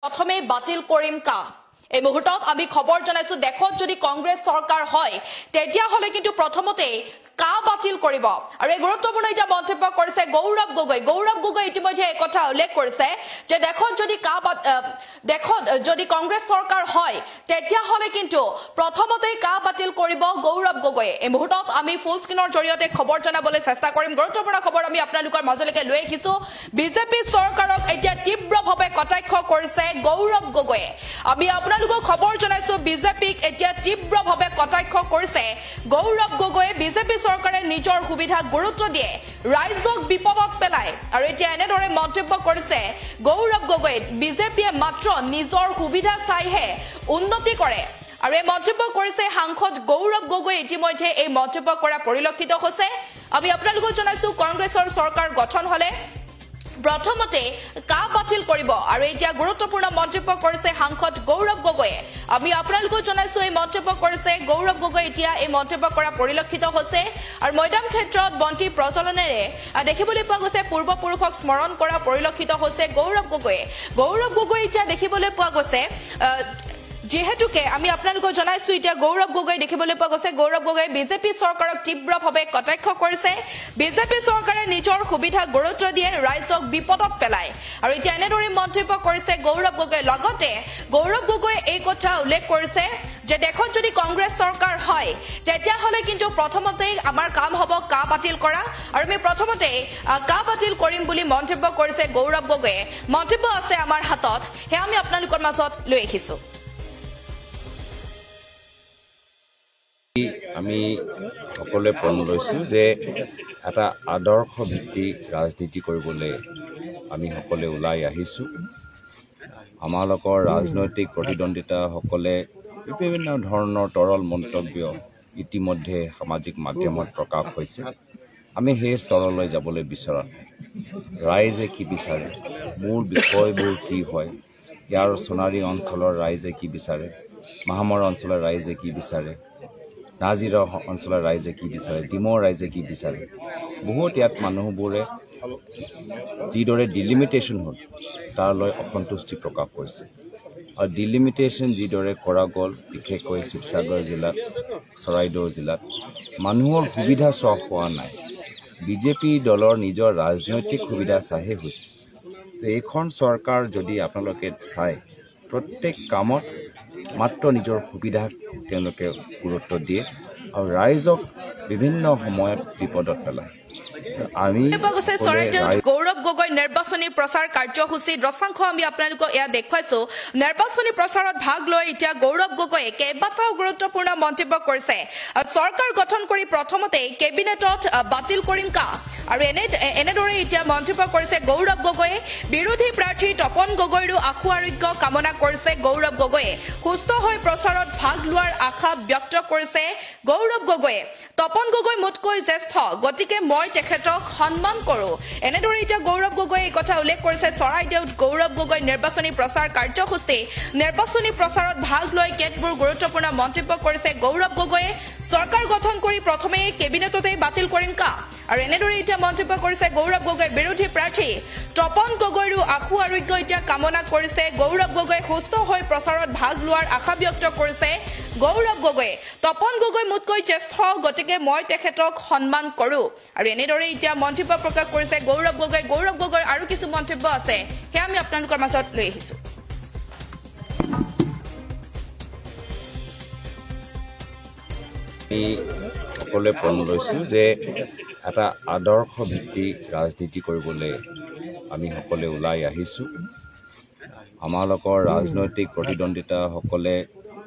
প্ৰথমে বাতিল কৰিম কা এই মুহূৰ্তত আমি খবৰ জনাইছো দেখত যদি কংগ্ৰেছ চৰকাৰ হয় তেতিয়া হলে কিন্তু প্ৰথমতে কা বাতিল কৰিব আৰু এই গুৰুত্বপূৰ্ণ এটা মন্তব্য কৰিছে গৌৰৱ গগৈ ইতিমধ্যে এই কথা উল্লেখ কৰিছে যে দেখত যদি কংগ্ৰেছ চৰকাৰ হয় তেতিয়া হলে কিন্তু প্ৰথমতে কা বাতিল কৰিব গৌৰৱ গগৈ এই মুহূৰ্তত আমি ফুল স্ক্ৰিনৰ জৰিয়তে খবৰ জনাবলৈ চেষ্টা কৰিম গুৰুত্বপূৰ্ণ খবৰ আমি আপোনালোকৰ মাজলৈকে লৈ আহিছো বিজেপি চৰকাৰক এতিয়া তীব্ৰভাৱে কটাক্ষ কৰিছে গৌৰৱ গগৈ আমি আপোনালোকক খবৰ জনাইছো বিজেপিক এতিয়া তীব্ৰভাৱে কটাক্ষ কৰিছে গৌৰৱ গগৈ বিজেপি চৰকাৰে নিজৰ সুবিধা গুৰুত্ব দিয়ে ৰাইজক বিপদত পেলায় আৰু এতিয়া এনেদৰে মন্তব্য কৰিছে গৌৰৱ গগৈ বিজেপিয়ে মাত্ৰ নিজৰ সুবিধা চাইহে উন্নতি কৰে আৰু এই মন্তব্য কৰিছে সাংসদ গৌৰৱ গগৈ ইতিমধ্যে এই মন্তব্য কৰা পৰিলক্ষিত হৈছে আমি আপোনালোকক জনাইছো কংগ্ৰেছৰ চৰকাৰ গঠন হলে প্ৰথমতে কা বাতিল কৰিব আৰু এতিয়া গুৰুত্বপূৰ্ণ মন্তব্য কৰিছে সাংসদ গৌৰৱ গগৈ আমি আপোনালোকক জনাইছো এই মন্তব্য কৰিছে গৌৰৱ গগৈ এতিয়া এই মন্তব্য কৰা পৰিলক্ষিত হৈছে আৰু মৈদাম ক্ষেত্ৰত বন্তি প্ৰজ্বলনেৰে দেখিবলৈ পোৱা গৈছে পূৰ্বপুৰুষক স্মৰণ কৰা পৰিলক্ষিত হৈছে গৌৰৱ গগৈ এতিয়া দেখিবলৈ পোৱা গৈছে যেহেতুকে আমি আপোনালোকক জনাইছো এতিয়া গৌৰৱ গগৈ দেখিবলৈ পোৱা গৈছে গৌৰৱ গগৈ বিজেপি চৰকাৰক তীব্ৰভাৱে কটাক্ষ কৰিছে বিজেপি চৰকাৰে নিজৰ সুবিধা গুৰুত্ব দিয়ে ৰাইজক বিপদত পেলায় আৰু এতিয়া এনেদৰে মন্তব্য কৰিছে গৌৰৱ গগৈ লগতে গৌৰৱ গগৈ এই কথা উল্লেখ কৰিছে যে দেখত যদি কংগ্ৰেছ চৰকাৰ হয় তেতিয়া হলে কিন্তু প্ৰথমতেই আমাৰ কাম হ'ব কা বাতিল কৰা আৰু আমি প্ৰথমতে কা বাতিল কৰিম বুলি মন্তব্য কৰিছে গৌৰৱ গগৈ মন্তব্য আছে আমাৰ হাতত হে আমি আপোনালোকৰ মাজত লৈ আহিছো আমি সকলোৱে পণ লৈছোঁ যে এটা আদৰ্শ ভিত্তিক ৰাজনীতি কৰিবলৈ আমি সকলোৱে ওলাই আহিছোঁ আমালোকৰ ৰাজনৈতিক প্ৰতিদ্বন্দ্বিতাসকলে বিভিন্ন ধৰণৰ তৰল মন্তব্য ইতিমধ্যে সামাজিক মাধ্যমত প্ৰকাশ হৈছে আমি সেই স্তৰলৈ যাবলৈ বিচৰা নাই ৰাইজে কি বিচাৰে মূল বিষয়বোৰ কি হয় ইয়াৰ সোণাৰী অঞ্চলৰ ৰাইজে কি বিচাৰে মাহমৰ অঞ্চলৰ ৰাইজে কি বিচাৰে নাজিৰা অঞ্চলৰ ৰাইজে কি বিচাৰে ডিমৰ ৰাইজে কি বিচাৰে বহুত ইয়াত মানুহবোৰে যিদৰে ডিলিমিটেশ্যন হ'ল তাৰলৈ অসন্তুষ্টি প্ৰকাশ কৰিছে আৰু ডিলিমিটেশ্যন যিদৰে কৰা গ'ল বিশেষকৈ শিৱসাগৰ জিলাত চৰাইদেউ জিলাত মানুহৰ সুবিধা চোৱা হোৱা নাই বিজেপি দলৰ নিজৰ ৰাজনৈতিক সুবিধা চাহে হৈছে তো এইখন চৰকাৰ যদি আপোনালোকে চায় প্ৰত্যেক কামত মাত্ৰ নিজৰ সুবিধাক তেওঁলোকে গুৰুত্ব দিয়ে আৰু ৰাইজক বিভিন্ন সময়ত বিপদত পেলায় আমি গৌৰৱ গগৈ নিৰ্বাচনী প্ৰচাৰ কাৰ্যসূচী দশাংশ আমি আপোনালোকক এয়া দেখুৱাইছো নিৰ্বাচনী প্ৰচাৰত ভাগ লৈ এতিয়া গৌৰৱ গগৈয়ে কেইবাটাও গুৰুত্বপূৰ্ণ মন্তব্য কৰিছে চৰকাৰ গঠন কৰি প্ৰথমতে কেবিনেটত বাতিল কৰিম কা আৰু এনেদৰে এতিয়া মন্তব্য কৰিছে গৌৰৱ গগৈয়ে বিৰোধী প্ৰাৰ্থী তপন গগৈৰো আশু আৰোগ্য কামনা কৰিছে গৌৰৱ গগৈয়ে সুস্থ হৈ প্ৰচাৰত ভাগ লোৱাৰ আশা ব্যক্ত কৰিছে গৌৰৱ গগৈয়ে তপন গগৈ মোতকৈ জ্যেষ্ঠ গতিকে মই তেখেতক সন্মান কৰোঁ এনেদৰে এতিয়া গৌৰৱ গগৈয়ে এই কথা উল্লেখ কৰিছে চৰাইদেউত গৌৰৱ গগৈ নিৰ্বাচনী প্ৰচাৰ কাৰ্যসূচী নিৰ্বাচনী প্ৰচাৰত ভাগ লৈ কেতবোৰ গুৰুত্বপূৰ্ণ মন্তব্য কৰিছে গৌৰৱ গগৈয়ে চৰকাৰ গঠন কৰি প্ৰথমে কেবিনেটতে বাতিল কৰিম কা আৰু এনেদৰে এতিয়া মন্তব্য কৰিছে গৌৰৱ গগৈ বিৰোধী প্ৰাৰ্থী তপন গগৈৰো আশু আৰোগ্য এতিয়া কামনা কৰিছে গৌৰৱ গগৈ সুস্থ হৈ প্ৰচাৰত ভাগ লোৱাৰ আশা ব্যক্ত কৰিছে গৌৰৱ গগৈয়ে তপন গগৈ মোতকৈ জ্যেষ্ঠ গতিকে মই তেখেতক সন্মান কৰোঁ আৰু এনেদৰে এতিয়া মন্তব্য প্ৰকাশ কৰিছে গৌৰৱ গগৈৰ আৰু কিছু মন্তব্য আছে সেয়া আমি আপোনালোকৰ মাজত লৈ আহিছো আমি সকলোৱে পণ লৈছোঁ যে এটা আদৰ্শ ভিত্তিক ৰাজনীতি কৰিবলৈ আমি সকলোৱে ওলাই আহিছোঁ আমালোকৰ ৰাজনৈতিক প্ৰতিদ্বন্দ্বিতাসকলে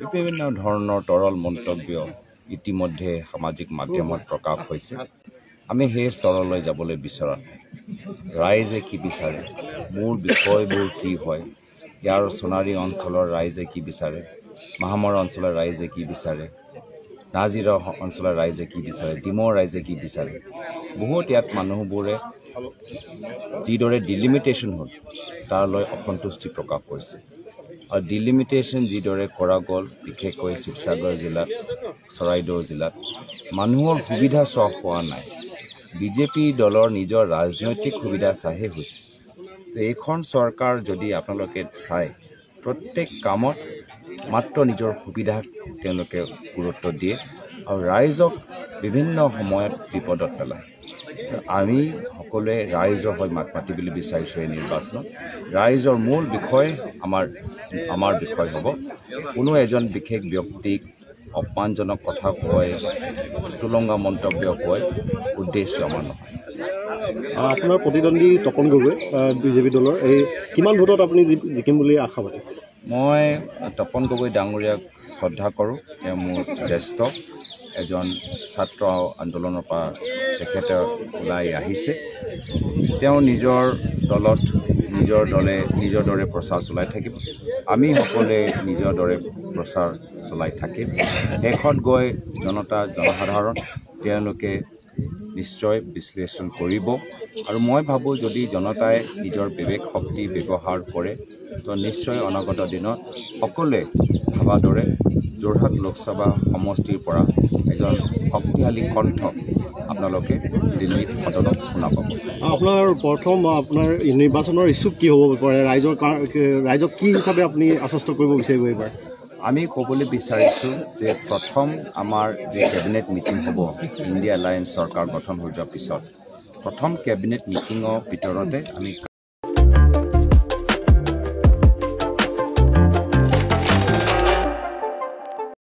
বিভিন্ন ধৰণৰ তৰল মন্তব্য ইতিমধ্যে সামাজিক মাধ্যমত প্ৰকাশ হৈছে আমি সেই স্তৰলৈ যাবলৈ বিচৰা নাই ৰাইজে কি বিচাৰে মূল বিষয়বোৰ কি হয় ইয়াৰ সোণাৰী অঞ্চলৰ ৰাইজে কি বিচাৰে মাহমৰ অঞ্চলৰ ৰাইজে কি বিচাৰে নাজিৰা অঞ্চলৰ ৰাইজে কি বিচাৰে ডিমৰ ৰাইজে কি বিচাৰে বহুত ইয়াত মানুহবোৰে যিদৰে ডিলিমিটেশ্যন হ'ল তাৰলৈ অসন্তুষ্টি প্ৰকাশ কৰিছে আৰু ডিলিমিটেশ্যন যিদৰে কৰা গ'ল বিশেষকৈ শিৱসাগৰ জিলাত চৰাইদেউ জিলাত মানুহৰ সুবিধা চোৱা হোৱা নাই বিজেপি দলৰ নিজৰ ৰাজনৈতিক সুবিধা চাহে হৈছে তো এইখন চৰকাৰ যদি আপোনালোকে চায় প্ৰত্যেক কামত মাত্ৰ নিজৰ সুবিধাক তেওঁলোকে গুৰুত্ব দিয়ে আৰু ৰাইজক বিভিন্ন সময়ত বিপদত পেলায়। আমি সকলোৱে ৰাইজৰ হৈ মাত মাতিবলৈ বিচাৰিছোঁ এই নিৰ্বাচনত। ৰাইজৰ মূল বিষয় আমাৰ বিষয় হ'ব। কোনো এজন বিশেষ ব্যক্তিক অপমানজনক কথা কয়, তুলংগা মন্তব্য কয়, উদ্দেশ্য আমাৰ নহয়। আপোনাৰ প্ৰতিদ্বন্দ্বী তপন গগৈ বিজেপি দলৰ এই কিমান ভোটত আপুনি জিকিম বুলি আশাবাদী? মই তপন গগৈ ডাঙৰীয়াক শ্ৰদ্ধা কৰোঁ। তেওঁ মোৰ জ্যেষ্ঠ এজন ছাত্ৰ আন্দোলনৰ পৰা তেখেতে ওলাই আহিছে। তেওঁ নিজৰ দৰে প্ৰচাৰ চলাই থাকিব। আমি সকলোৱে নিজৰ দৰে প্ৰচাৰ চলাই থাকিম। শেষত গৈ জনসাধাৰণ তেওঁলোকে নিশ্চয় বিশ্লেষণ কৰিব আৰু মই ভাবোঁ যদি জনতাই নিজৰ বিবেক শক্তি ব্যৱহাৰ কৰে তো নিশ্চয় অনাগত দিনত সকলোৱে ভাবা দৰে যোৰহাট লোকসভা সমষ্টিৰ পৰা এজন শক্তিশালী কণ্ঠ আপোনালোকে দিল্লীত সদনত শুনা পাব। আপোনাৰ প্ৰথম আপোনাৰ নিৰ্বাচনৰ ইচ্ছুক কি হ'ব পাৰে? ৰাইজক কি হিচাপে আপুনি আশ্বস্ত কৰিব বিচাৰিব এইবাৰ? আমি ক'বলৈ বিচাৰিছোঁ যে প্ৰথম আমাৰ যে কেবিনেট মিটিং হ'ব ইণ্ডিয়া এলায়েন্স চৰকাৰ গঠন হৈ যোৱাৰ পিছত প্ৰথম কেবিনেট মিটিঙৰ ভিতৰতে আমি